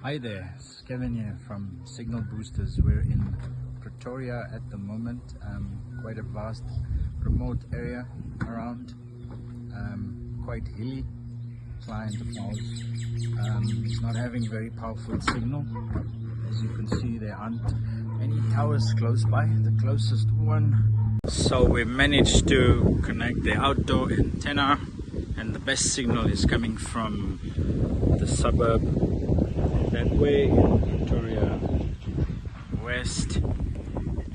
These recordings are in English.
Hi there, it's Kevin here from Signal Boosters. We're in Pretoria at the moment, quite a vast remote area around, quite hilly. Client applause. It's not having very powerful signal. As you can see, there aren't any towers close by, the closest one. So we managed to connect the outdoor antenna, and the best signal is coming from the suburb that way in Pretoria West,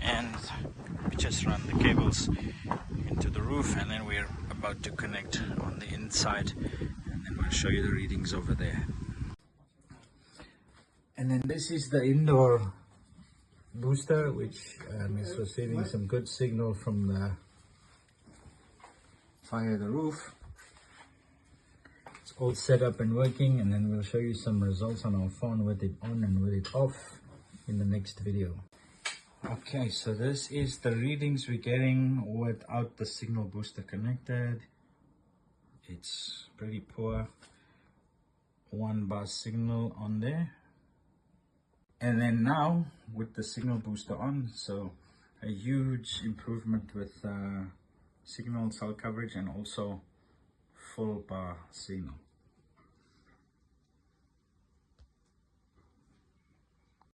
and we just run the cables into the roof, and then we're about to connect on the inside, and then we'll show you the readings over there. And then this is the indoor booster, which is receiving some good signal from the via the roof. It's all set up and working, and then we'll show you some results on our phone with it on and with it off in the next video. Okay, so this is the readings we're getting without the signal booster connected. It's pretty poor, 1 bar signal on there. And then now with the signal booster on, so a huge improvement with signal cell coverage and also full bar signal.